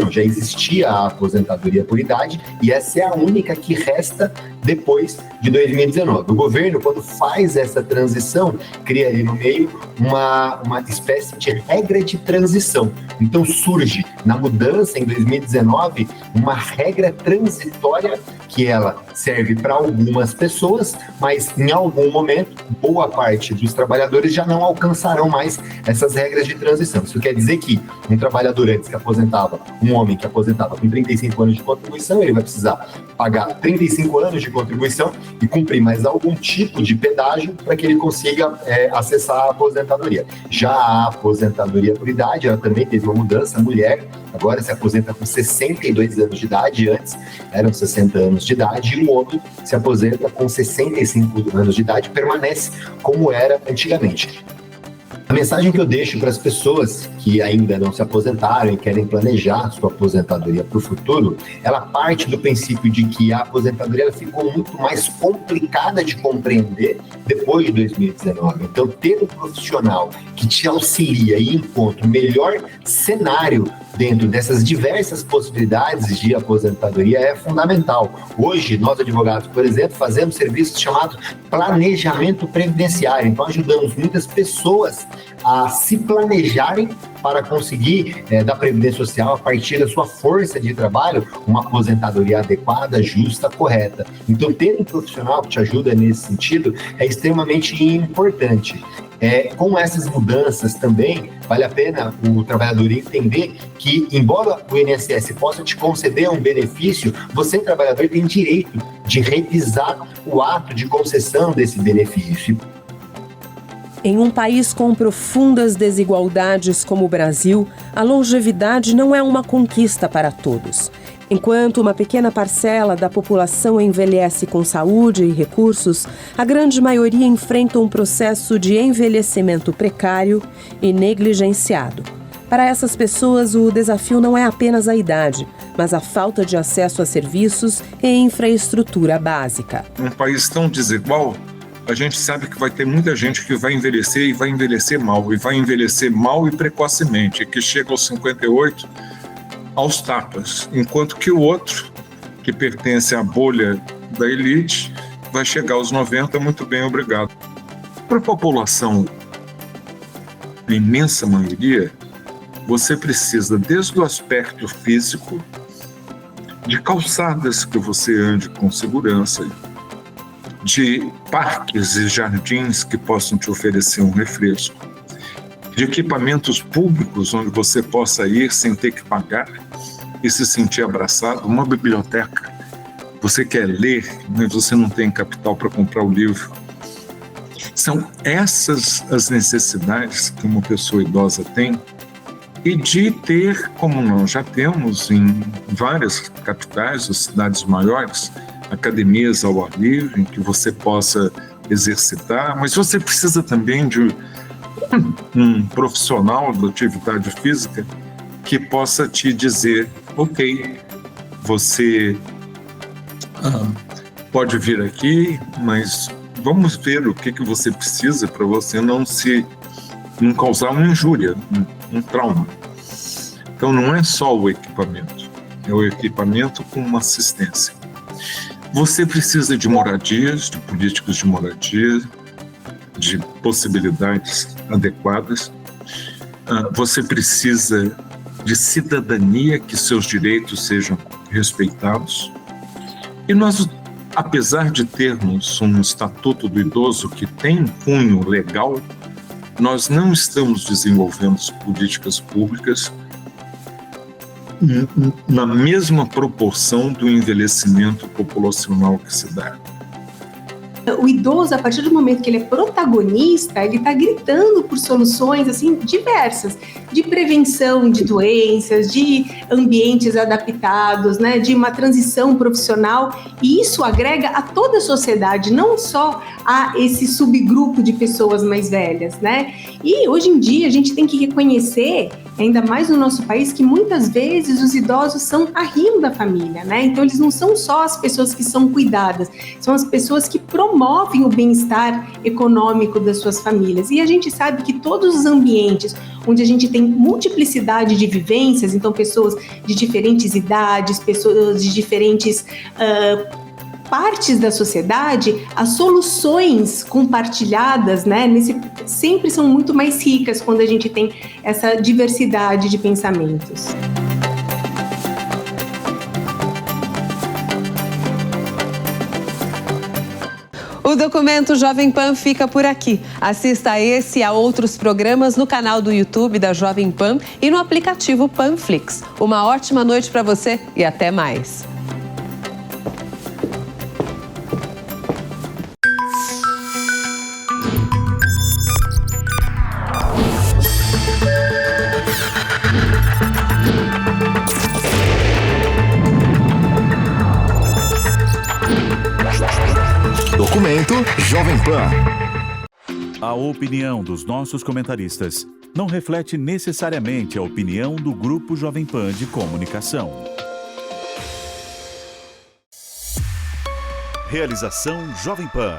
já existia a aposentadoria por idade e essa é a única que resta depois de 2019. O governo, quando faz essa transição, cria ali no meio uma espécie de regra de transição. Então surge na mudança em 2019 uma regra transitória que ela serve para algumas pessoas, mas em algum momento boa parte dos trabalhadores já não alcançarão mais essas regras de transição. Isso quer dizer que um trabalhador antes que aposentava, um homem que aposentava com 35 anos de contribuição, ele vai precisar pagar 35 anos de contribuição e cumprir mais algum tipo de pedágio para que ele consiga acessar a aposentadoria. Já a aposentadoria por idade, ela também teve uma mudança. A mulher agora se aposenta com 62 anos de idade, antes eram 60 anos de idade, e o homem se aposenta com 65 anos de idade, permanece como era antigamente. A mensagem que eu deixo para as pessoas que ainda não se aposentaram e querem planejar sua aposentadoria para o futuro, ela parte do princípio de que a aposentadoria ela ficou muito mais complicada de compreender depois de 2019. Então, ter um profissional que te auxilia e encontra o melhor cenário dentro dessas diversas possibilidades de aposentadoria é fundamental. Hoje, nós advogados, por exemplo, fazemos serviços chamados planejamento previdenciário. Então, ajudamos muitas pessoas a se planejarem para conseguir da Previdência Social, a partir da sua força de trabalho, uma aposentadoria adequada, justa, correta. Então, ter um profissional que te ajuda nesse sentido é extremamente importante. Com essas mudanças também, vale a pena o trabalhador entender que, embora o INSS possa te conceder um benefício, você, trabalhador, tem direito de revisar o ato de concessão desse benefício. Em um país com profundas desigualdades como o Brasil, a longevidade não é uma conquista para todos. Enquanto uma pequena parcela da população envelhece com saúde e recursos, a grande maioria enfrenta um processo de envelhecimento precário e negligenciado. Para essas pessoas, o desafio não é apenas a idade, mas a falta de acesso a serviços e infraestrutura básica. Um país tão desigual, a gente sabe que vai ter muita gente que vai envelhecer e vai envelhecer mal e precocemente, que chega aos 58 aos tapas, enquanto que o outro, que pertence à bolha da elite, vai chegar aos 90 muito bem, obrigado. Para a população, a imensa maioria, você precisa, desde o aspecto físico, de calçadas que você ande com segurança, de parques e jardins que possam te oferecer um refresco, de equipamentos públicos onde você possa ir sem ter que pagar e se sentir abraçado, uma biblioteca. Você quer ler, mas você não tem capital para comprar o livro. São essas as necessidades que uma pessoa idosa tem, e de ter, como nós já temos em várias capitais ou cidades maiores, academias ao ar livre, em que você possa exercitar, mas você precisa também de um profissional da atividade física que possa te dizer, ok, você pode vir aqui, mas vamos ver o que você precisa para você não causar uma injúria, um trauma. Então não é só o equipamento, é o equipamento com uma assistência. Você precisa de moradias, de políticas de moradia, de possibilidades adequadas. Você precisa de cidadania, que seus direitos sejam respeitados. E nós, apesar de termos um Estatuto do Idoso que tem cunho legal, nós não estamos desenvolvendo políticas públicas na mesma proporção do envelhecimento populacional que se dá. O idoso, a partir do momento que ele é protagonista, ele está gritando por soluções assim diversas, de prevenção de doenças, de ambientes adaptados, né, de uma transição profissional, e isso agrega a toda a sociedade, não só a esse subgrupo de pessoas mais velhas, né? E hoje em dia a gente tem que reconhecer, ainda mais no nosso país, que muitas vezes os idosos são arrimo da família, né? Então eles não são só as pessoas que são cuidadas, são as pessoas que promovem o bem-estar econômico das suas famílias. E a gente sabe que todos os ambientes onde a gente tem multiplicidade de vivências, então pessoas de diferentes idades, pessoas de diferentes partes da sociedade, as soluções compartilhadas, né, sempre são muito mais ricas quando a gente tem essa diversidade de pensamentos. O documento Jovem Pan fica por aqui. Assista a esse e a outros programas no canal do YouTube da Jovem Pan e no aplicativo Panflix. Uma ótima noite para você e até mais. Documento Jovem Pan. A opinião dos nossos comentaristas não reflete necessariamente a opinião do Grupo Jovem Pan de Comunicação. Realização Jovem Pan.